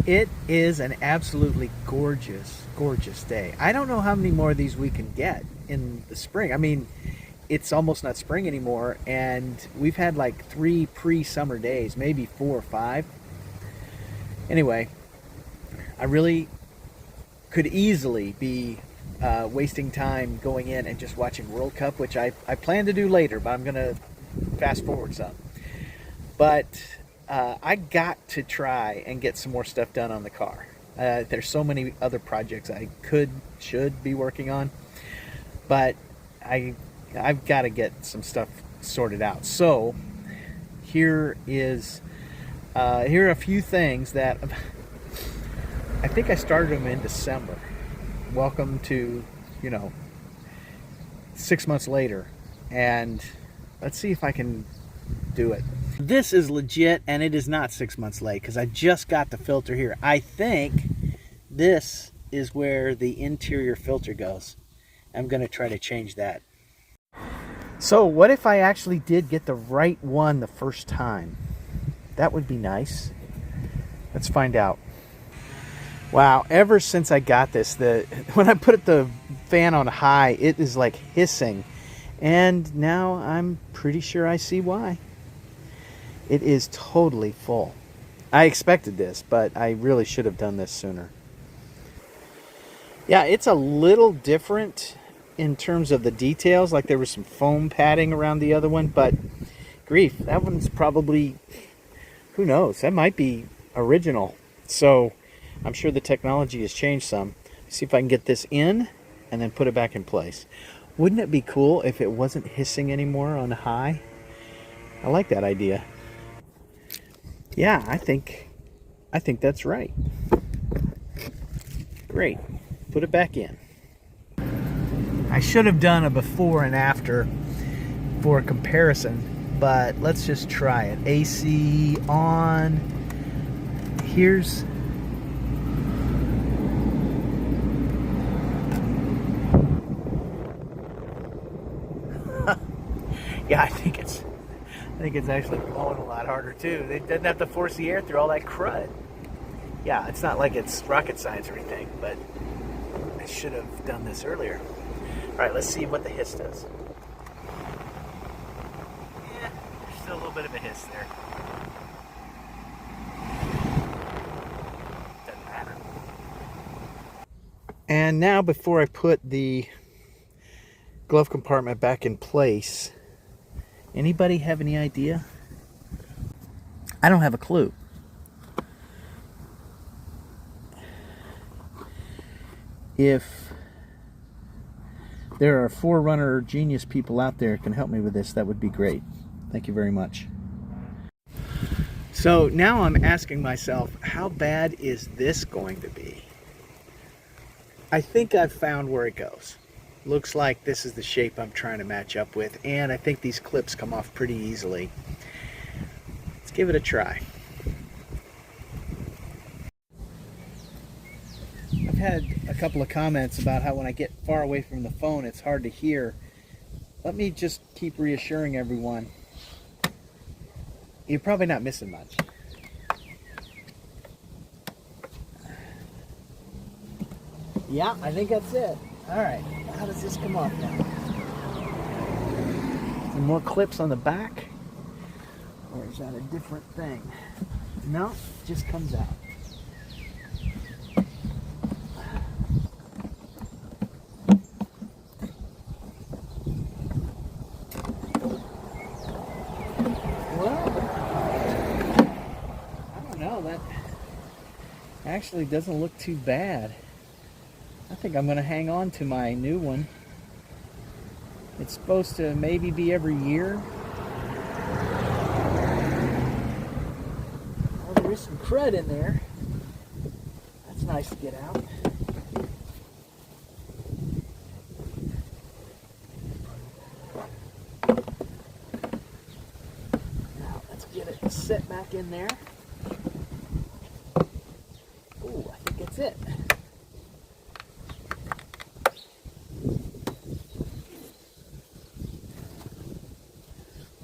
It is an absolutely gorgeous, gorgeous day. I don't know how many more of these we can get in the spring. I mean, it's almost not spring anymore, and we've had like 3 pre-summer days, maybe 4 or 5. Anyway, I really could easily be wasting time going in and just watching World Cup, which I plan to do later, but I'm going to fast forward some. But I got to try and get some more stuff done on the car. There's so many other projects I should be working on, but I've got to get some stuff sorted out. So here are a few things that I think I started them in December. Welcome to, 6 months later, and let's see if I can do it. This is legit, and it is not 6 months late because I just got the filter here. I think this is where the interior filter goes. I'm going to try to change that. So what if I actually did get the right one the first time? That would be nice. Let's find out. Wow, ever since I got this, when I put the fan on high, it is like hissing. And now I'm pretty sure I see why. It is totally full. I expected this, but I really should have done this sooner. Yeah, it's a little different in terms of the details. Like there was some foam padding around the other one, but grief, that one's probably, who knows, that might be original. So I'm sure the technology has changed some. See if I can get this in and then put it back in place. Wouldn't it be cool if it wasn't hissing anymore on high? I like that idea. Yeah, I think that's right. Great. Put it back in. I should have done a before and after for a comparison, but let's just try it. AC on. Here's yeah, I think it's actually blowing a lot harder too. It doesn't have to force the air through all that crud. Yeah, it's not like it's rocket science or anything, but I should have done this earlier. All right, let's see what the hiss does. Yeah, there's still a little bit of a hiss there. Doesn't matter. And now, before I put the glove compartment back in place, anybody have any idea? I don't have a clue. If there are 4Runner genius people out there who can help me with this, that would be great. Thank you very much. So now I'm asking myself, how bad is this going to be? I think I've found where it goes. Looks like this is the shape I'm trying to match up with, and I think these clips come off pretty easily. Let's give it a try. I've had a couple of comments about how when I get far away from the phone it's hard to hear. Let me just keep reassuring everyone, you're probably not missing much. Yeah, I think that's it. Alright, how does this come off now? Some more clips on the back? Or is that a different thing? No, it just comes out. Well, I don't know, that actually doesn't look too bad. I think I'm going to hang on to my new one. It's supposed to maybe be every year. Well, there is some crud in there. That's nice to get out. Now let's get it set back in there. Ooh, I think that's it.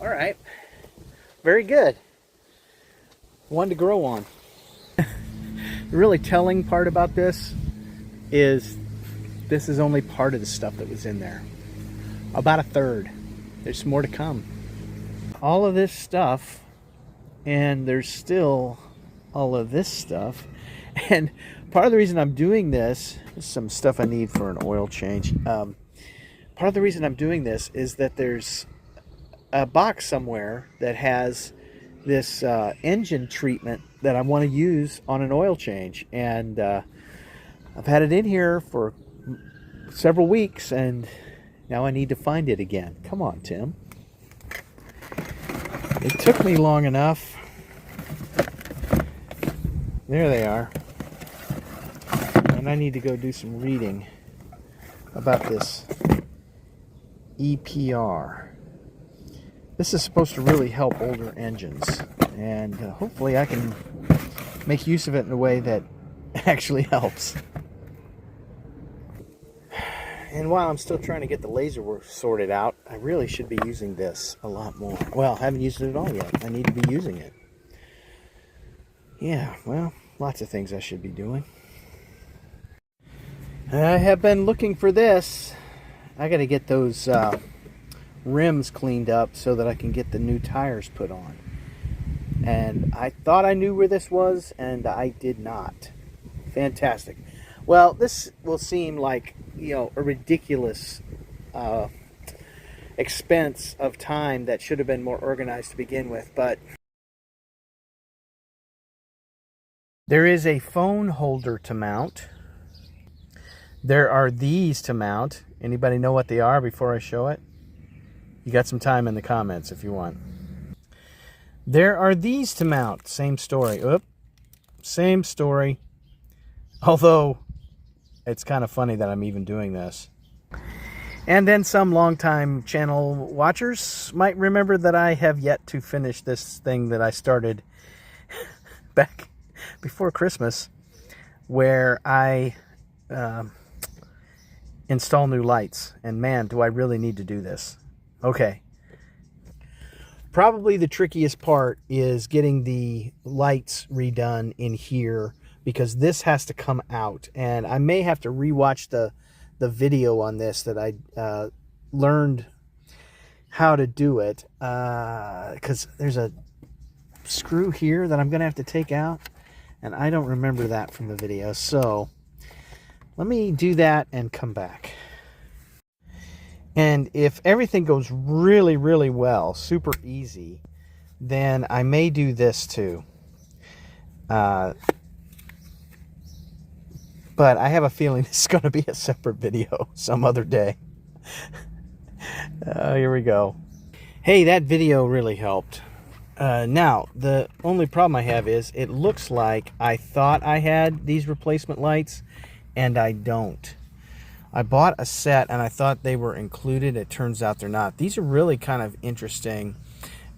All right, very good. One to grow on. The really telling part about this is only part of the stuff that was in there. About a third. There's more to come. All of this stuff, and there's still all of this stuff. And part of the reason I'm doing this is some stuff I need for an oil change. Part of the reason I'm doing this is that there's a box somewhere that has this engine treatment that I want to use on an oil change. And I've had it in here for several weeks, and now I need to find it again. Come on, Tim. It took me long enough. There they are. And I need to go do some reading about this EPR. This is supposed to really help older engines, and hopefully I can make use of it in a way that actually helps. And while I'm still trying to get the laser work sorted out, I really should be using this a lot more. Well, I haven't used it at all yet. I need to be using it. Yeah, well, lots of things I should be doing. I have been looking for this. I got to get those rims cleaned up so that I can get the new tires put on. And I thought I knew where this was, and I did not. Fantastic. Well, this will seem like, you know, a ridiculous expense of time that should have been more organized to begin with, but there is a phone holder to mount. There are these to mount. Anybody know what they are before I show it? You got some time in the comments if you want. There are these to mount. Same story. Oop. Same story. Although it's kind of funny that I'm even doing this. And then some longtime channel watchers might remember that I have yet to finish this thing that I started back before Christmas, where I install new lights. And man, do I really need to do this. Okay. Probably the trickiest part is getting the lights redone in here, because this has to come out, and I may have to rewatch the video on this that I learned how to do it, because there's a screw here that I'm gonna have to take out, and I don't remember that from the video. So let me do that and come back. And if everything goes really, really well, super easy, then I may do this too. But I have a feeling this is going to be a separate video some other day. Here we go. Hey, that video really helped. Now, the only problem I have is it looks like I thought I had these replacement lights, and I don't. I bought a set and I thought they were included. It turns out they're not. These are really kind of interesting.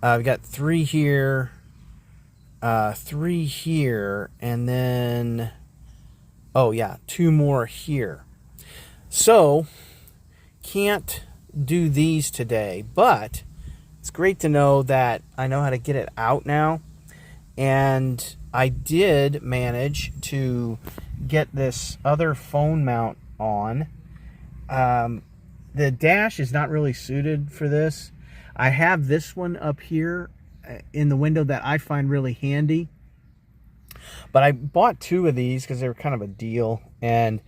I've got 3 here, 3 here, and then, oh yeah, 2 more here. So, can't do these today, but it's great to know that I know how to get it out now. And I did manage to get this other phone mount on. The dash is not really suited for this. I have this one up here in the window that I find really handy. But I bought 2 of these because they were kind of a deal, and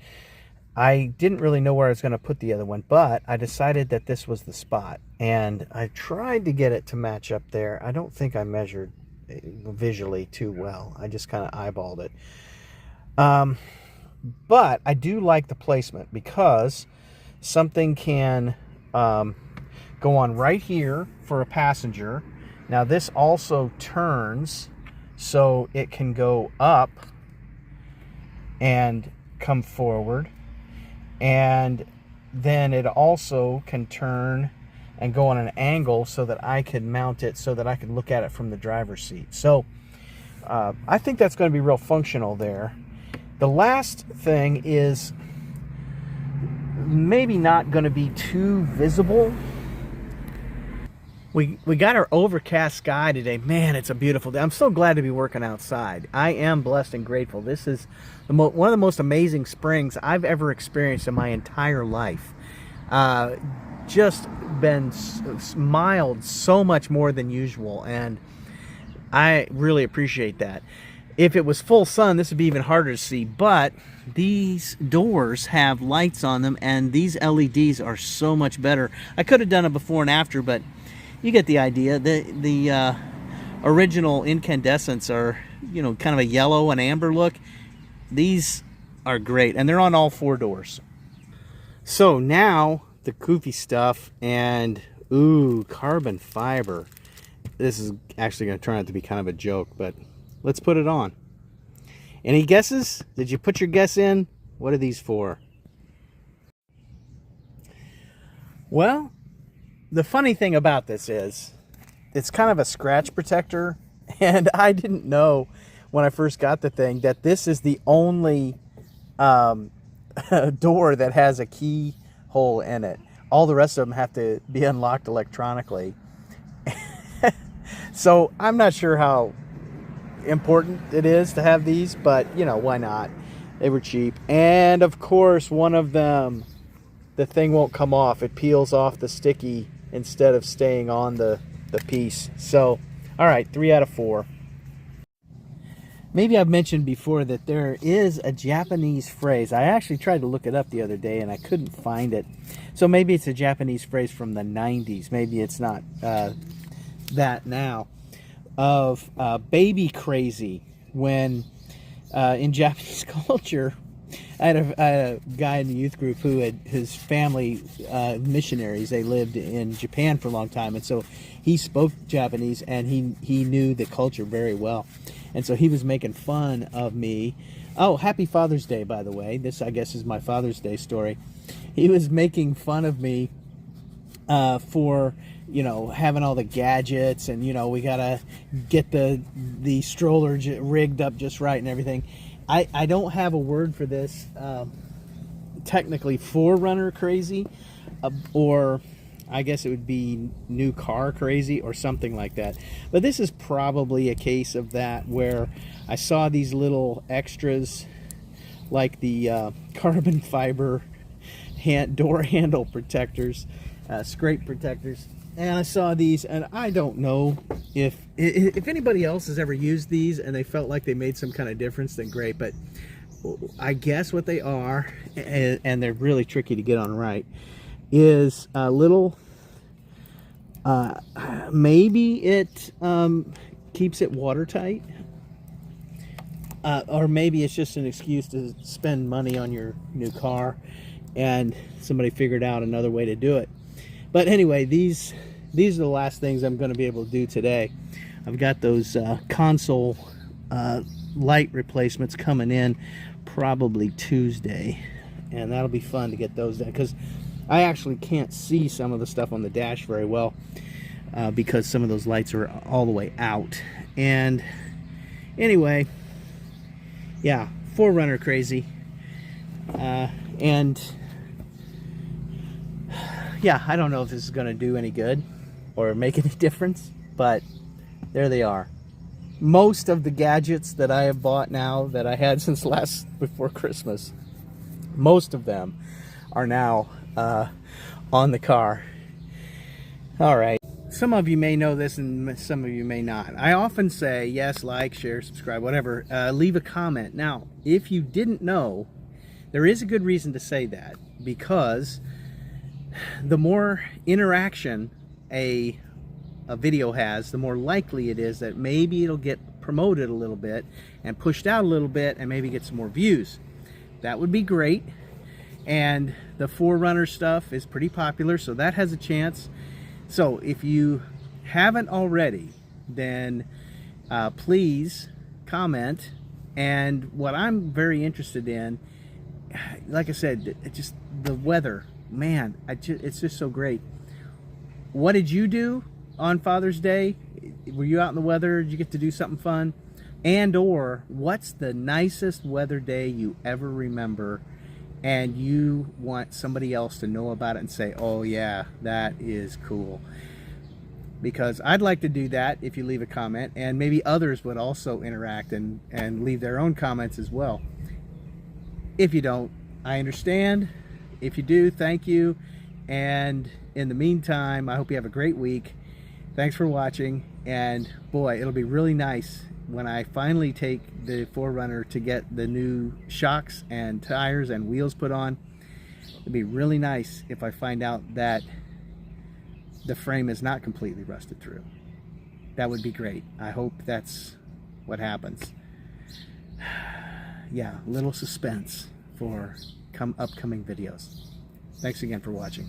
I didn't really know where I was going to put the other one, but I decided that this was the spot, and I tried to get it to match up there. I don't think I measured visually too well. I just kind of eyeballed it. But I do like the placement, because something can go on right here for a passenger. Now this also turns so it can go up and come forward, and then it also can turn and go on an angle so that I can mount it so that I can look at it from the driver's seat. So I think that's going to be real functional there. The last thing is maybe not going to be too visible. We got our overcast sky today. Man, it's a beautiful day. I'm so glad to be working outside. I am blessed and grateful. This is one of the most amazing springs I've ever experienced in my entire life. Just been mild so much more than usual, and I really appreciate that. If it was full sun, this would be even harder to see, but these doors have lights on them, and these LEDs are so much better. I could have done it before and after, but you get the idea. The original incandescents are, you know, kind of a yellow and amber look. These are great, and they're on all 4 doors. So now the goofy stuff, and ooh, carbon fiber. This is actually going to turn out to be kind of a joke, but let's put it on. Any guesses? Did you put your guess in? What are these for? Well, the funny thing about this is it's kind of a scratch protector, and I didn't know when I first got the thing that this is the only door that has a keyhole in it. All the rest of them have to be unlocked electronically. So I'm not sure how important it is to have these, but you know, why not? They were cheap. And of course, one of them, the thing won't come off. It peels off the sticky instead of staying on the piece. So, all right, 3 out of 4. Maybe I've mentioned before that there is a Japanese phrase. I actually tried to look it up the other day and I couldn't find it. So maybe it's a Japanese phrase from the 90s. Maybe it's not that now. Of baby crazy, when in Japanese culture, I had a guy in the youth group who had his family missionaries. They lived in Japan for a long time, and so he spoke Japanese, and he knew the culture very well. And so he was making fun of me. Oh, happy Father's Day, by the way. This, I guess, is my Father's Day story. He was making fun of me for, you know, having all the gadgets, and, you know, we gotta get the stroller rigged up just right and everything. I don't have a word for this. Technically 4Runner crazy, or I guess it would be new car crazy or something like that. But this is probably a case of that, where I saw these little extras like the carbon fiber door handle protectors, scrape protectors, and I saw these, and I don't know if anybody else has ever used these and they felt like they made some kind of difference, then great. But I guess what they are, and they're really tricky to get on right, is a little, maybe it keeps it watertight, or maybe it's just an excuse to spend money on your new car, and somebody figured out another way to do it. But anyway, these are the last things I'm going to be able to do today. I've got those console light replacements coming in probably Tuesday, and that'll be fun to get those done, because I actually can't see some of the stuff on the dash very well because some of those lights are all the way out. And anyway, yeah, 4Runner crazy, and yeah, I don't know if this is going to do any good or make any difference, but there they are. Most of the gadgets that I have bought now, that I had since before Christmas, most of them are now on the car. All right. Some of you may know this and some of you may not. I often say, yes, like, share, subscribe, whatever. Leave a comment. Now, if you didn't know, there is a good reason to say that, because the more interaction a video has, the more likely it is that maybe it'll get promoted a little bit and pushed out a little bit and maybe get some more views. That would be great. And the 4Runner stuff is pretty popular, so that has a chance. So if you haven't already, then please comment. And what I'm very interested in, like I said, just the weather. Man, it's just so great. What did you do on Father's Day? Were you out in the weather? Did you get to do something fun? And or what's the nicest weather day you ever remember, and you want somebody else to know about it and say, oh yeah, that is cool. because I'd like to do that if you leave a comment, and maybe others would also interact and leave their own comments as well. If you don't, I understand. If you do, thank you. And in the meantime, I hope you have a great week. Thanks for watching, and boy, it'll be really nice when I finally take the 4Runner to get the new shocks and tires and wheels put on. It'd be really nice if I find out that the frame is not completely rusted through. That would be great. I hope that's what happens. Yeah, little suspense for upcoming videos. Thanks again for watching.